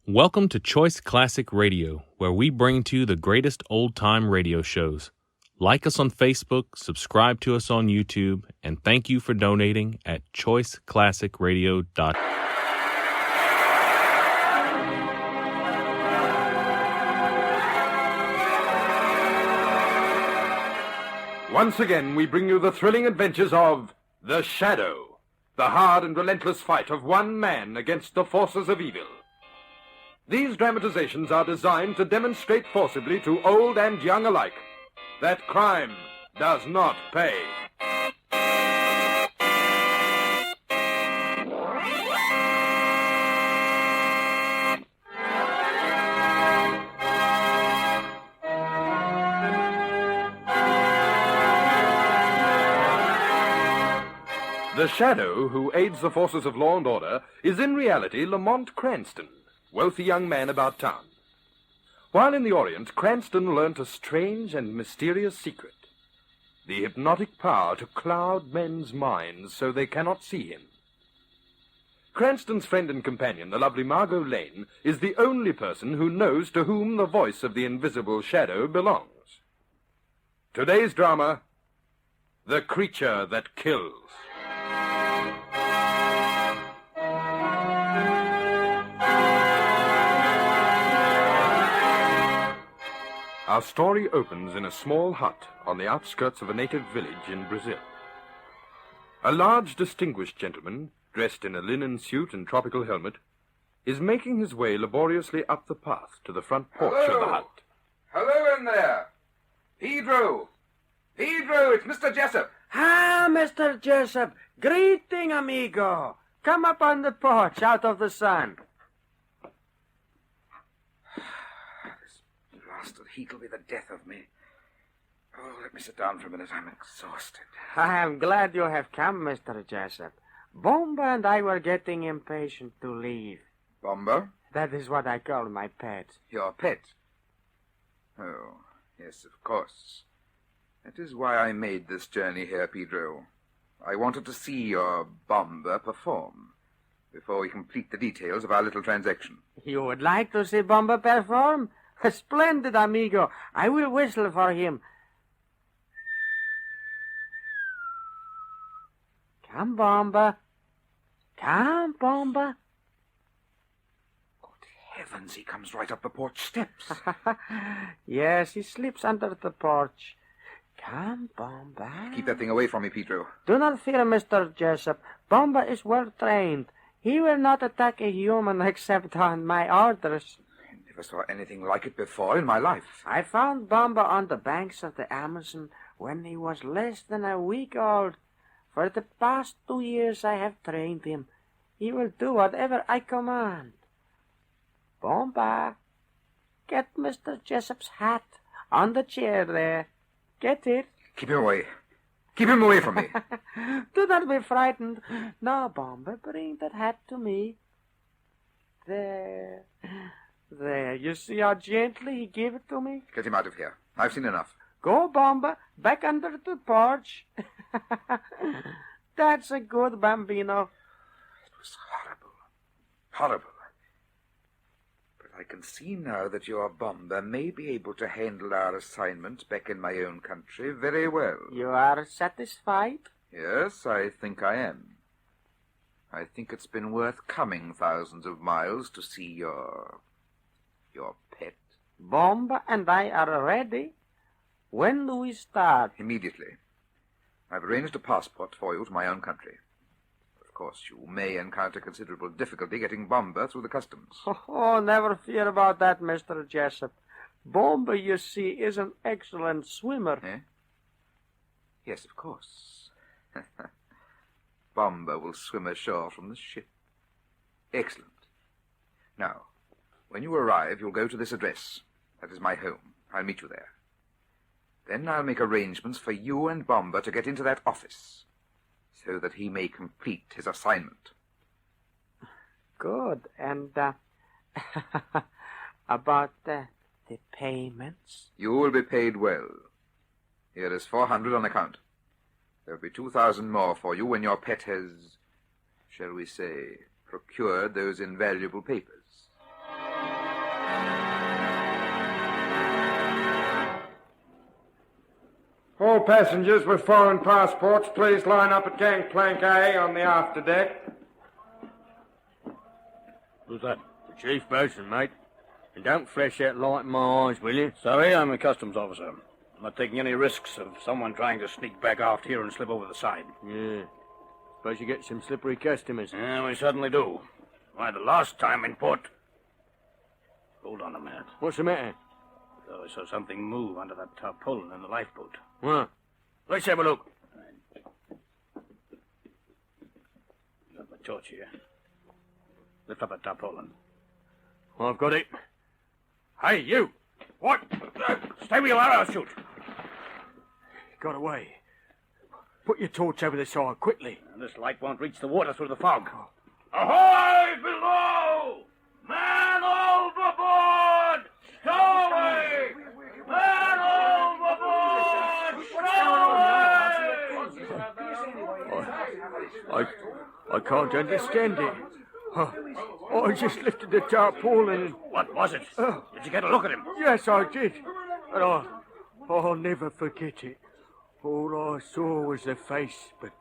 Welcome to Choice Classic Radio, where we bring to you the greatest old-time radio shows. Like us on Facebook, subscribe to us on YouTube, and thank you for donating at choiceclassicradio.com. Once again, we bring you the thrilling adventures of The Shadow, the hard and relentless fight of one man against the forces of evil. These dramatizations are designed to demonstrate forcibly to old and young alike that crime does not pay. The Shadow, who aids the forces of law and order, is in reality Lamont Cranston, wealthy young man about town. While in the Orient, Cranston learnt a strange and mysterious secret: the hypnotic power to cloud men's minds so they cannot see him. Cranston's friend and companion, the lovely Margot Lane, is the only person who knows to whom the voice of the invisible Shadow belongs. Today's drama, The Creature That Kills. Our story opens in a small hut on the outskirts of a native village in Brazil. A large, distinguished gentleman, dressed in a linen suit and tropical helmet, is making his way laboriously up the path to the front porch of the hut. Hello in there. Pedro, it's Mr. Jessup. Ah, Mr. Jessup. Greeting, amigo. Come up on the porch out of the sun. Blasted heat'll be the death of me. Oh, let me sit down for a minute. I'm exhausted. I am glad you have come, Mr. Jessup. Bomba and I were getting impatient to leave. Bomba? That is what I call my pet. Your pet? Oh, yes, of course. That is why I made this journey here, Pedro. I wanted to see your Bomba perform before we complete the details of our little transaction. You would like to see Bomba perform? Splendid, amigo. I will whistle for him. Come, Bomba. Come, Bomba. Good heavens, he comes right up the porch steps. Yes, he slips under the porch. Come, Bomba. Keep that thing away from me, Pedro. Do not fear, Mr. Jessup. Bomba is well trained. He will not attack a human except on my orders. I never saw anything like it before in my life. I found Bomba on the banks of the Amazon when he was less than a week old. For the past 2 years I have trained him. He will do whatever I command. Bomba, get Mr. Jessup's hat on the chair there. Get it? Keep him away. Keep him away from me. Do not be frightened. Now, Bomba, bring that hat to me. There. You see how gently he gave it to me? Get him out of here. I've seen enough. Go, Bomba, back under the porch. That's a good Bambino. It was horrible. Horrible. But I can see now that your Bomba may be able to handle our assignment back in my own country very well. You are satisfied? Yes, I think I am. I think it's been worth coming thousands of miles to see your pet. Bomba and I are ready. When do we start? Immediately. I've arranged a passport for you to my own country. Of course, you may encounter considerable difficulty getting Bomba through the customs. Oh, never fear about that, Mr. Jessup. Bomba, you see, is an excellent swimmer. Eh? Yes, of course. Bomba will swim ashore from the ship. Excellent. Now, when you arrive, you'll go to this address. That is my home. I'll meet you there. Then I'll make arrangements for you and Bomba to get into that office, so that he may complete his assignment. Good. And, about the payments? You will be paid well. Here is 400 on account. There'll be 2,000 more for you when your pet has, shall we say, procured those invaluable papers. passengers with foreign passports, please line up at gangplank A on the afterdeck. Who's that? The chief bosun, mate. And don't flash that light in my eyes, will you? Sorry, I'm a customs officer. I'm not taking any risks of someone trying to sneak back aft here and slip over the side. Yeah. Suppose you get some slippery customers. Yeah, we certainly do. Why, the last time in port... Hold on a minute. What's the matter? I saw something move under that tarpaulin in the lifeboat. What? Let's have a look. Got my torch here. Lift up that tarpaulin. I've got it. Hey, you! What? Stay where you are, I'll shoot. Got away. Put your torch over the side, quickly. This light won't reach the water through the fog. Ahoy, below! Man overboard! Stowaway! Man overboard! Stowaway! I can't understand it. I just lifted the tarpaulin and... What was it? Did you get a look at him? Yes, I did. And I'll never forget it. All I saw was the face, but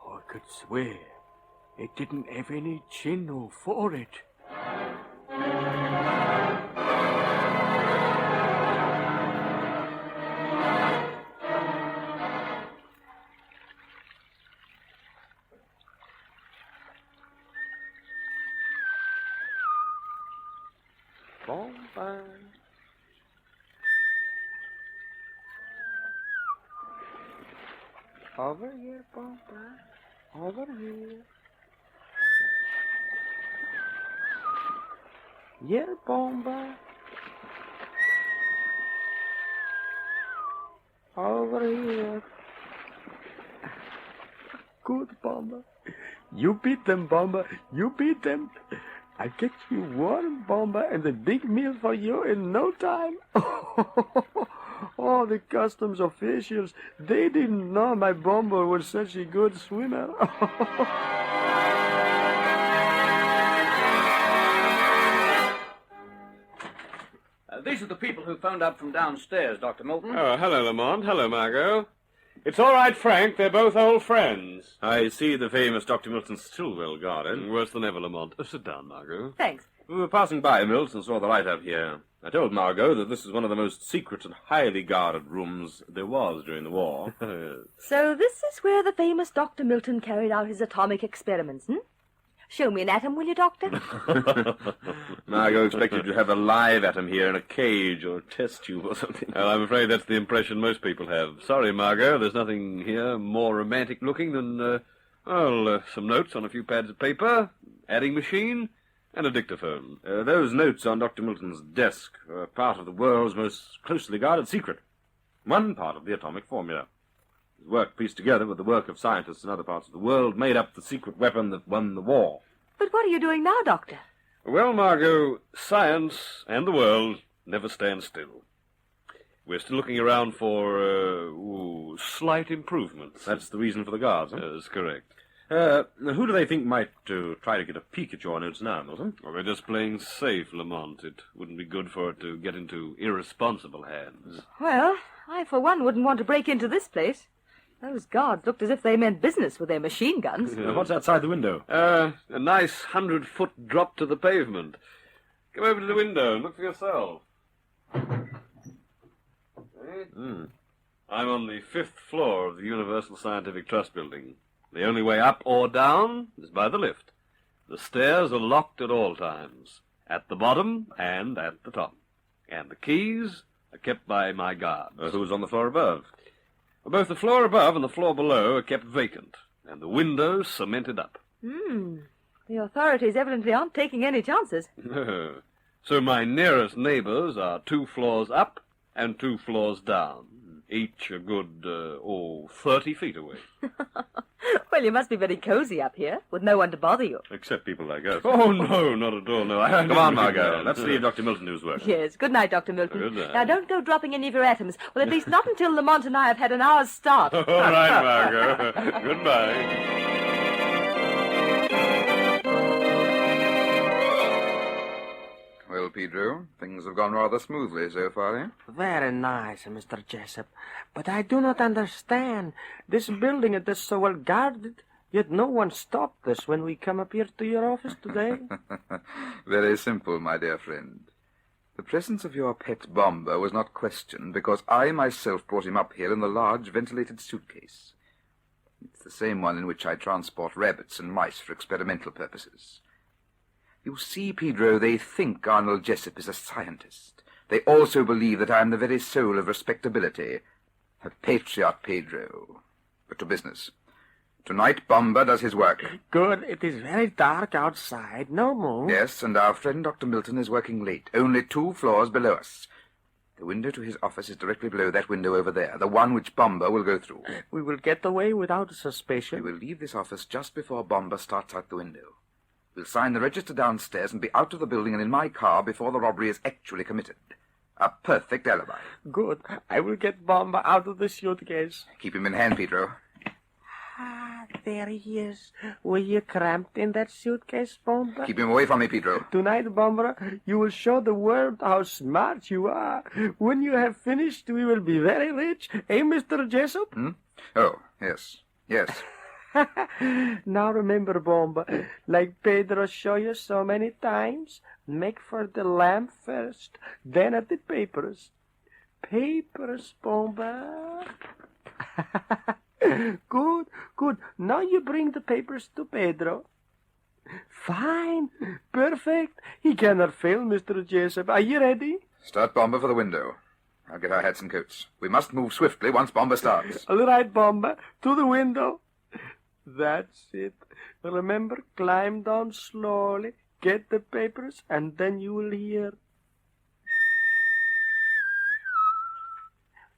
I could swear it didn't have any chin or forehead. Bomba. Over here, Bomba. Over here. Here, Bomba. Over here. Good, Bomba. You beat them, Bomba. You beat them. I get you warm, Bomba, and a big meal for you in no time. Oh, the customs officials, they didn't know my Bomba was such a good swimmer. These are the people who phoned up from downstairs, Dr. Milton. Oh, hello, Lamont. Hello, Margot. It's all right, Frank. They're both old friends. I see the famous Dr. Milton's still well guarded. Worse than ever, Lamont. Sit down, Margot. Thanks. We were passing by Mills and saw the light up here. I told Margot that this is one of the most secret and highly guarded rooms there was during the war. So this is where the famous Dr. Milton carried out his atomic experiments, Show me an atom, will you, Doctor? Margot expected to have a live atom here in a cage or a test tube or something. Well, I'm afraid that's the impression most people have. Sorry, Margot, there's nothing here more romantic looking than, some notes on a few pads of paper, adding machine, and a dictaphone. Those notes on Dr. Milton's desk are part of the world's most closely guarded secret. One part of the atomic formula. His work pieced together with the work of scientists in other parts of the world made up the secret weapon that won the war. But what are you doing now, Doctor? Well, Margot, science and the world never stand still. We're still looking around for, slight improvements. That's the reason for the guards, huh? Yes, correct. Who do they think might try to get a peek at your notes now, Milton? Well, they're just playing safe, Lamont. It wouldn't be good for it to get into irresponsible hands. Well, I, for one, wouldn't want to break into this place. Those guards looked as if they meant business with their machine guns. What's outside the window? A nice 100-foot drop to the pavement. Come over to the window and look for yourself. I'm on the 5th floor of the Universal Scientific Trust building. The only way up or down is by the lift. The stairs are locked at all times, at the bottom and at the top. And the keys are kept by my guards. Who's on the floor above? Well, both the floor above and the floor below are kept vacant, and the windows cemented up. The authorities evidently aren't taking any chances. So my nearest neighbors are 2 floors up and 2 floors down, each a good, 30 feet away. Well, you must be very cozy up here, with no one to bother you. Except people like us. Oh, no, not at all, no. Come on, Margot. Let's leave Dr. Milton to his work. Yes, good night, Dr. Milton. Good night. Now, don't go dropping any of your atoms. Well, at least not until Lamont and I have had an hour's start. All right, Margot. Goodbye. Well, Pedro, things have gone rather smoothly so far, eh? Very nice, Mr. Jessup. But I do not understand. This building is so well guarded, yet no one stopped us when we come up here to your office today. Very simple, my dear friend. The presence of your pet Bomber was not questioned because I myself brought him up here in the large ventilated suitcase. It's the same one in which I transport rabbits and mice for experimental purposes. You see, Pedro, they think Arnold Jessup is a scientist. They also believe that I am the very soul of respectability. A patriot, Pedro. But to business. Tonight, Bomber does his work. Good. It is very dark outside. No moon. Yes, and our friend Dr. Milton is working late, only 2 floors below us. The window to his office is directly below that window over there, the one which Bomber will go through. We will get away without suspicion. We will leave this office just before Bomber starts out the window. We'll sign the register downstairs and be out of the building and in my car before the robbery is actually committed. A perfect alibi. Good. I will get Bomber out of the suitcase. Keep him in hand, Pedro. Ah, there he is. Were you cramped in that suitcase, Bomber? Keep him away from me, Pedro. Tonight, Bomber, you will show the world how smart you are. When you have finished, we will be very rich. Eh, Mr. Jessup? Oh, yes. Yes. Now remember, Bomber, like Pedro showed you so many times, make for the lamp first, then at the papers. Papers, Bomber. Good, good. Now you bring the papers to Pedro. Fine. Perfect. He cannot fail, Mr. Jessup. Are you ready? Start Bomber for the window. I'll get our hats and coats. We must move swiftly once Bomber starts. All right, Bomber. To the window. That's it. Remember, climb down slowly, get the papers, and then you will hear.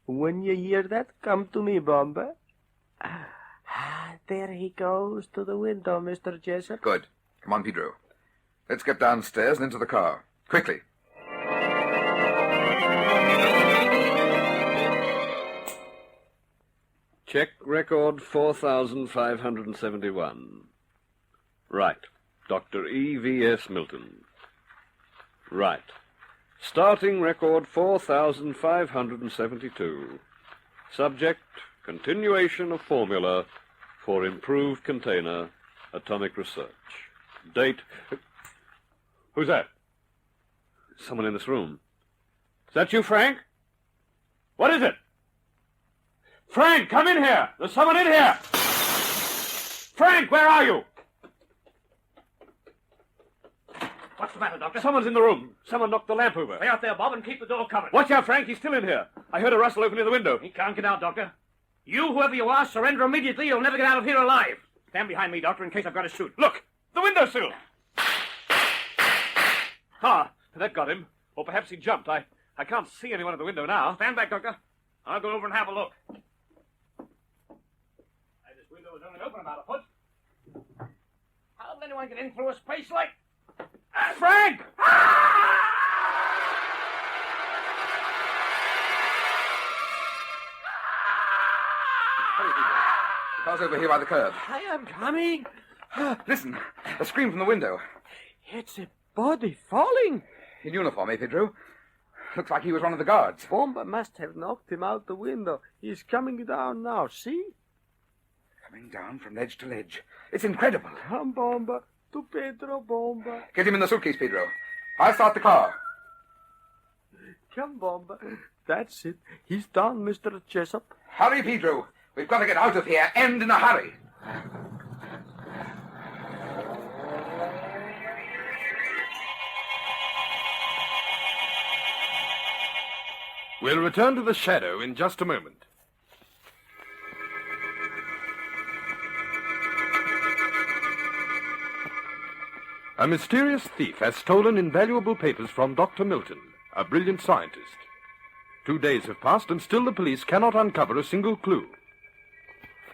When you hear that, come to me, Bomber. There he goes to the window, Mr. Jessup. Good. Come on, Pedro. Let's get downstairs and into the car. Quickly. Check record 4,571. Right. Dr. E.V.S. Milton. Right. Starting record 4,572. Subject, continuation of formula for improved container, atomic research. Date... Who's that? Someone in this room. Is that you, Frank? What is it? Frank, come in here! There's someone in here! Frank, where are you? What's the matter, Doctor? Someone's in the room. Someone knocked the lamp over. Stay out there, Bob, and keep the door covered. Watch out, Frank. He's still in here. I heard a rustle opening the window. He can't get out, Doctor. You, whoever you are, surrender immediately. You'll never get out of here alive. Stand behind me, Doctor, in case I've got to shoot. Look! The windowsill! Ah, that got him. Or perhaps he jumped. I can't see anyone at the window now. Stand back, Doctor. I'll go over and have a look. This window is only open about a foot. How did anyone get in through a space like... Frank! The car's over here by the curb. I am coming. Listen, a scream from the window. It's a body falling. In uniform, eh, Pedro? Looks like he was one of the guards. Bomber must have knocked him out the window. He's coming down now, see? Coming down from ledge to ledge. It's incredible. Come, Bomber. To Pedro, Bomber. Get him in the suitcase, Pedro. I'll start the car. Come, Bomber. That's it. He's down, Mr. Jessup. Hurry, Pedro. We've got to get out of here, and in a hurry. We'll return to the shadow in just a moment. A mysterious thief has stolen invaluable papers from Dr. Milton, a brilliant scientist. 2 days have passed, and still the police cannot uncover a single clue.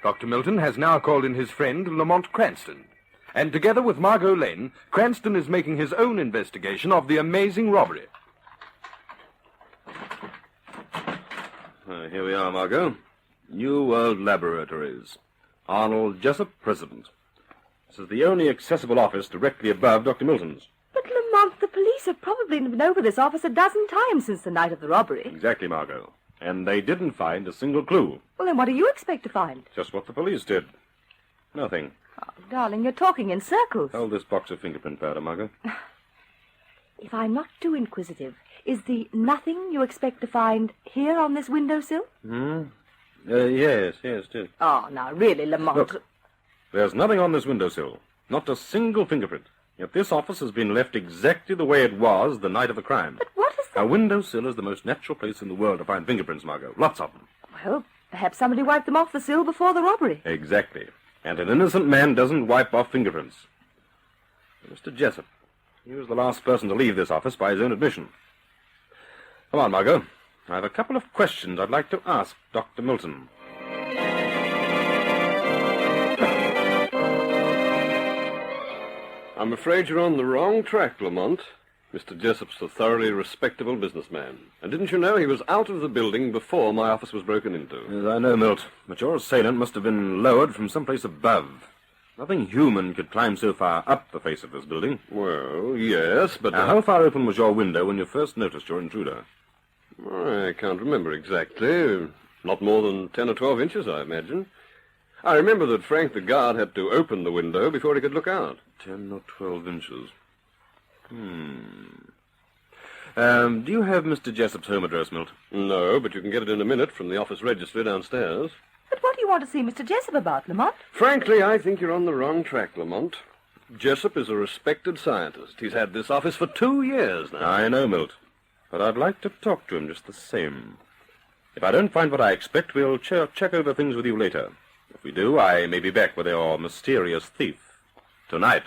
Dr. Milton has now called in his friend, Lamont Cranston, and together with Margot Lane, Cranston is making his own investigation of the amazing robbery. Here we are, Margot. New World Laboratories. Arnold Jessup, President. This is the only accessible office directly above Dr. Milton's. But, Lamont, the police have probably probably been over this office a dozen times since the night of the robbery. Exactly, Margot. And they didn't find a single clue. Well, then what do you expect to find? Just what the police did. Nothing. Oh, darling, you're talking in circles. Hold this box of fingerprint powder, Margot. If I'm not too inquisitive, is the nothing you expect to find here on this windowsill? Yes, it is. Oh, now, really, Lamont. Look, there's nothing on this windowsill. Not a single fingerprint. Yet this office has been left exactly the way it was the night of the crime. But what is that? A windowsill is the most natural place in the world to find fingerprints, Margot. Lots of them. Well, perhaps somebody wiped them off the sill before the robbery. Exactly. And an innocent man doesn't wipe off fingerprints. Mr. Jessup, he was the last person to leave this office by his own admission. Come on, Margot. I have a couple of questions I'd like to ask Dr. Milton. I'm afraid you're on the wrong track, Lamont. Mr. Jessup's a thoroughly respectable businessman. And didn't you know he was out of the building before my office was broken into? Yes, I know, Milt, but your assailant must have been lowered from someplace above. Nothing human could climb so far up the face of this building. Well, yes, but... Now, how far open was your window when you first noticed your intruder? I can't remember exactly. Not more than 10 or 12 inches, I imagine. I remember that Frank the guard had to open the window before he could look out. 10 or 12 inches. Do you have Mr. Jessup's home address, Milt? No, but you can get it in a minute from the office registry downstairs. But what do you want to see Mr. Jessup about, Lamont? Frankly, I think you're on the wrong track, Lamont. Jessup is a respected scientist. He's had this office for 2 years now. I know, Milt, but I'd like to talk to him just the same. If I don't find what I expect, we'll check over things with you later. If we do, I may be back with your mysterious thief. Tonight.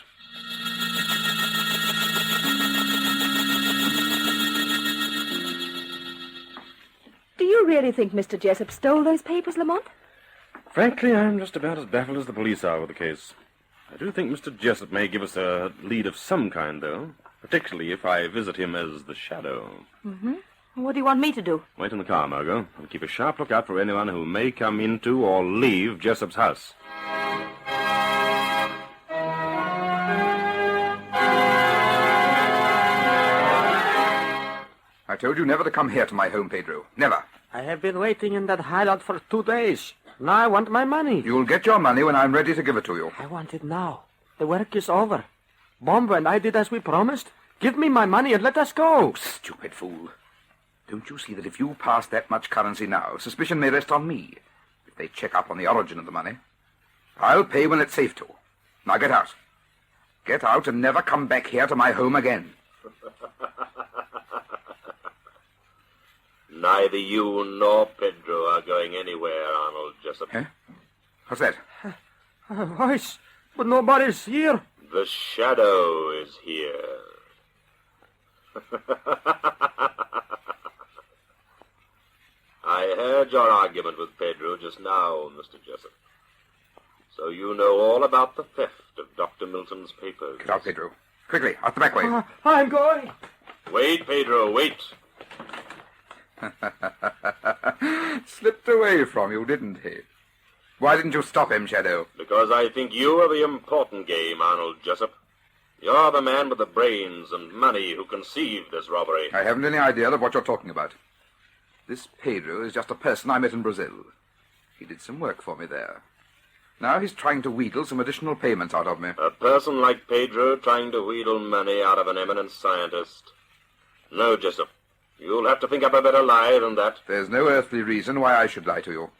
Do you really think Mr. Jessup stole those papers, Lamont? Frankly, I'm just about as baffled as the police are with the case. I do think Mr. Jessup may give us a lead of some kind, though, particularly if I visit him as the Shadow. Mm-hmm. What do you want me to do? Wait in the car, Margot, and keep a sharp lookout for anyone who may come into or leave Jessup's house. I told you never to come here to my home, Pedro. Never. I have been waiting in that hideout for 2 days. Now I want my money. You'll get your money when I'm ready to give it to you. I want it now. The work is over. Bomba and I did as we promised. Give me my money and let us go. Stupid fool. Don't you see that if you pass that much currency now, suspicion may rest on me, if they check up on the origin of the money? I'll pay when it's safe to. Now get out. Get out and never come back here to my home again. Neither you nor Pedro are going anywhere, Arnold Jessup. Huh? What's that? A voice, but nobody's here. The Shadow is here. I heard your argument with Pedro just now, Mr. Jessup. So you know all about the theft of Dr. Milton's papers. Get out, Pedro. Quickly, out the back way. I'm going. Wait, Pedro, wait. Slipped away from you, didn't he? Why didn't you stop him, Shadow? Because I think you are the important game, Arnold Jessup. You're the man with the brains and money who conceived this robbery. I haven't any idea of what you're talking about. This Pedro is just a person I met in Brazil. He did some work for me there. Now he's trying to wheedle some additional payments out of me. A person like Pedro trying to wheedle money out of an eminent scientist. No, Jessup. You'll have to think up a better lie than that. There's no earthly reason why I should lie to you.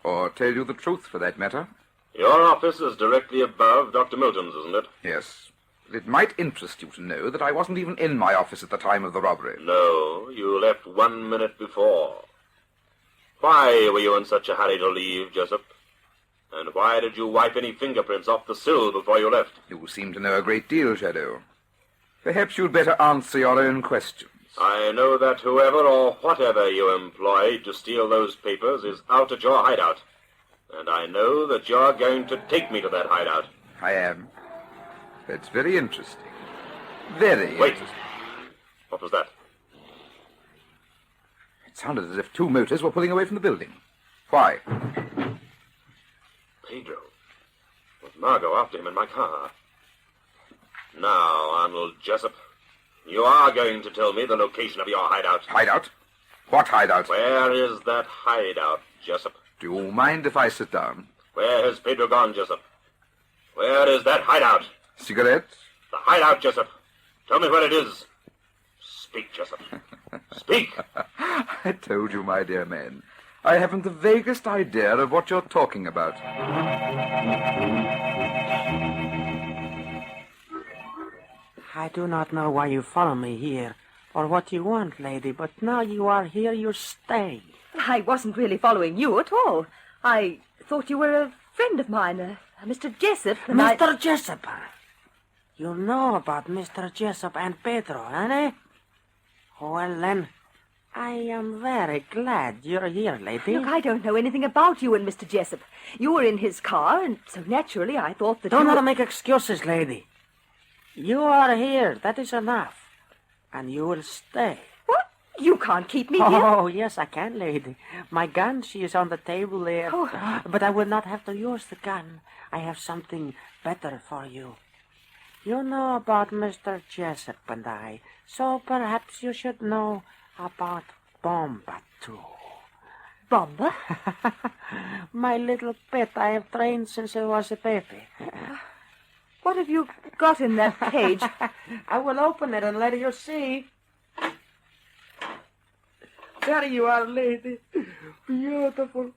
Or tell you the truth, for that matter. Your office is directly above Dr. Milton's, isn't it? Yes. But it might interest you to know that I wasn't even in my office at the time of the robbery. No, you left 1 minute before. Why were you in such a hurry to leave, Jessup? And why did you wipe any fingerprints off the sill before you left? You seem to know a great deal, Shadow. Perhaps you'd better answer your own questions. I know that whoever or whatever you employed to steal those papers is out at your hideout. And I know that you're going to take me to that hideout. I am. That's very interesting. Very Wait. interesting. What was that? It sounded as if 2 motors were pulling away from the building. Why? Pedro. With Margot after him in my car. Now, Arnold Jessup, You are going to tell me the location of your hideout. Hideout? What hideout? Where is that hideout, Jessup? Do you mind if I sit down? Where has Pedro gone, Jessup? Where is that hideout? Cigarette? The hideout, Jessup. Tell me where it is. Speak, Jessup. Speak! I told you, my dear man. I haven't the vaguest idea of what you're talking about. I do not know why you follow me here, or what you want, lady, but now you are here, you stay. I wasn't really following you at all. I thought you were a friend of mine, Mr. Jessup. And Mr. Jessup. You know about Mr. Jessup and Pedro, eh? Well, then, I am very glad you're here, lady. Look, I don't know anything about you and Mr. Jessup. You were in his car, and so naturally I thought that Don't you... make excuses, lady. You are here, that is enough. And you will stay. What? You can't keep me here? Oh, yes, I can, lady. My gun, she is on the table there. Oh. But I will not have to use the gun. I have something better for you. You know about Mr. Jessup and I, so perhaps you should know about Bomba, too. Bomba? My little pet I have trained since I was a baby. What have you got in that cage? I will open it and let you see. There you are, lady. Beautiful,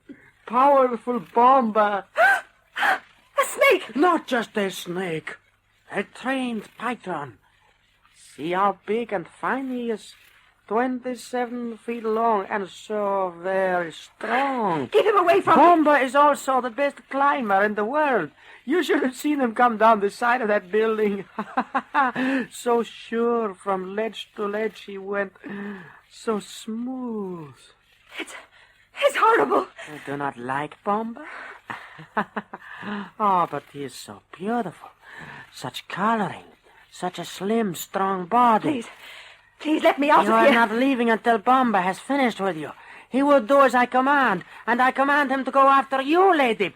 powerful Bomba. A snake! Not just a snake. A trained python. See how big and fine he is. 27 feet long and so very strong. Get him away from me! Bomba is also the best climber in the world. You should have seen him come down the side of that building. So sure, from ledge to ledge he went. So smooth. It's horrible. You do not like Bomba? Oh, but he is so beautiful. Such coloring. Such a slim, strong body. Please let me out You of are here. not leaving until Bomba has finished with you. He will do as I command, and I command him to go after you, lady.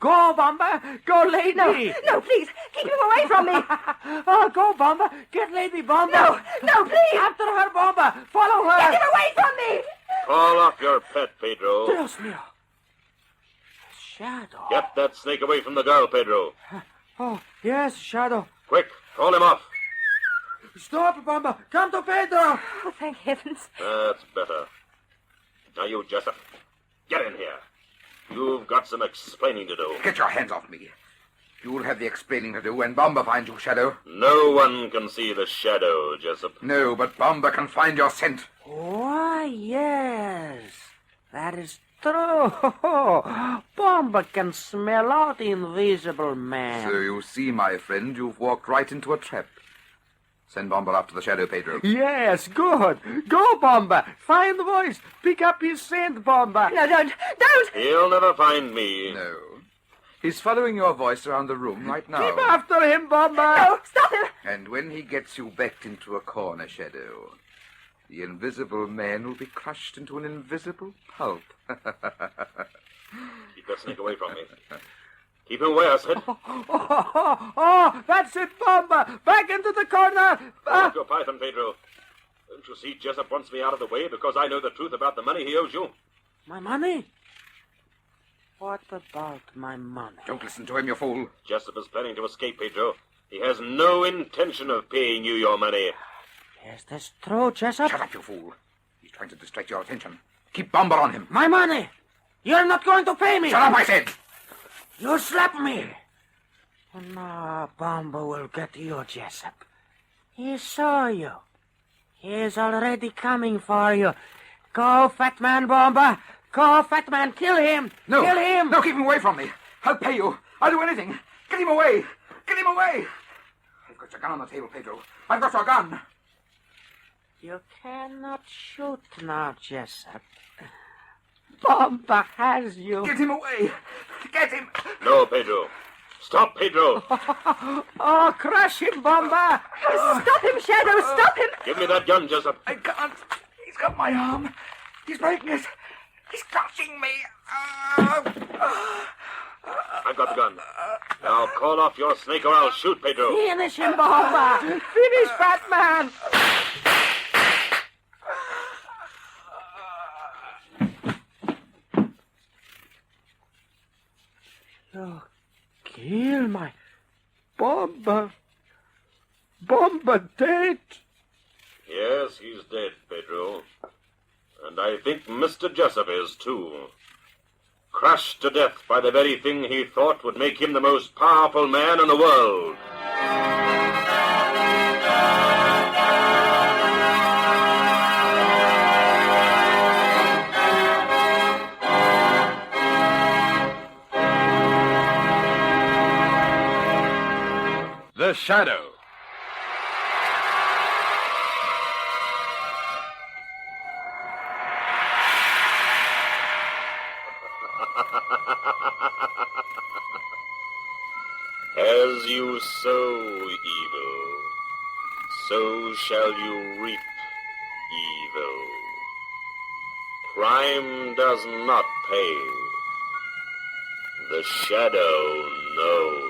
Go, Bomba! Go, lady! No, please, keep him away from me. Oh, go, Bomba! Get Lady Bomba! No, please! After her, Bomba! Follow her! Get him away from me! Call off your pet, Pedro. Dios mío! Shadow. Get that snake away from the girl, Pedro. Oh, yes, Shadow. Quick, call him off. Stop, Bomba! Come to Pedro! Oh, thank heavens. That's better. Now you, Jessup, get in here. You've got some explaining to do. Get your hands off me. You'll have the explaining to do when Bomba finds you, Shadow. No one can see the shadow, Jessup. No, but Bomba can find your scent. Why, yes. That is true. Bomba can smell out invisible man. So you see, my friend, you've walked right into a trap. Send Bomba up to the shadow, Pedro. Yes, good. Go, Bomba. Find the voice. Pick up his scent, Bomba. No, don't. He'll never find me. No. He's following your voice around the room right now. Keep after him, Bomba. No, stop him. And when he gets you backed into a corner, Shadow, the invisible man will be crushed into an invisible pulp. Keep that snake away from me. Keep him away, I said. Oh, that's it, Bomba. Back into the corner. Drop your python, Pedro. Don't you see Jessup wants me out of the way because I know the truth about the money he owes you? My money? What about my money? Don't listen to him, you fool. Jessup is planning to escape, Pedro. He has no intention of paying you your money. Is this true, Jessup? Shut up, you fool. He's trying to distract your attention. Keep Bomba on him. My money! You're not going to pay me! Shut up, I said! You slap me! No, Bomba will get you, Jessup. He saw you. He is already coming for you. Go, fat man, Bomba! Go, fat man, kill him! No! Kill him! No, keep him away from me. I'll pay you. I'll do anything. Get him away! Get him away! I've got your gun on the table, Pedro. I've got your gun. You cannot shoot now, Jessup. Bomba has you. Get him away! Get him! No, Pedro. Stop, Pedro. Oh, crush him, Bomba! Stop him, Shadow, stop him. Give me that gun, Jessup. I can't. He's got my arm. He's breaking it. He's crushing me. I've got the gun. Now call off your snake or I'll shoot, Pedro. Finish him, Bomba! Finish, Fat Man! You kill my Bomba. Bomba dead. Yes, he's dead, Pedro. And I think Mr. Jessup is, too. Crushed to death by the very thing he thought would make him the most powerful man in the world. The Shadow. As you sow evil, so shall you reap evil. Crime does not pay. The Shadow knows.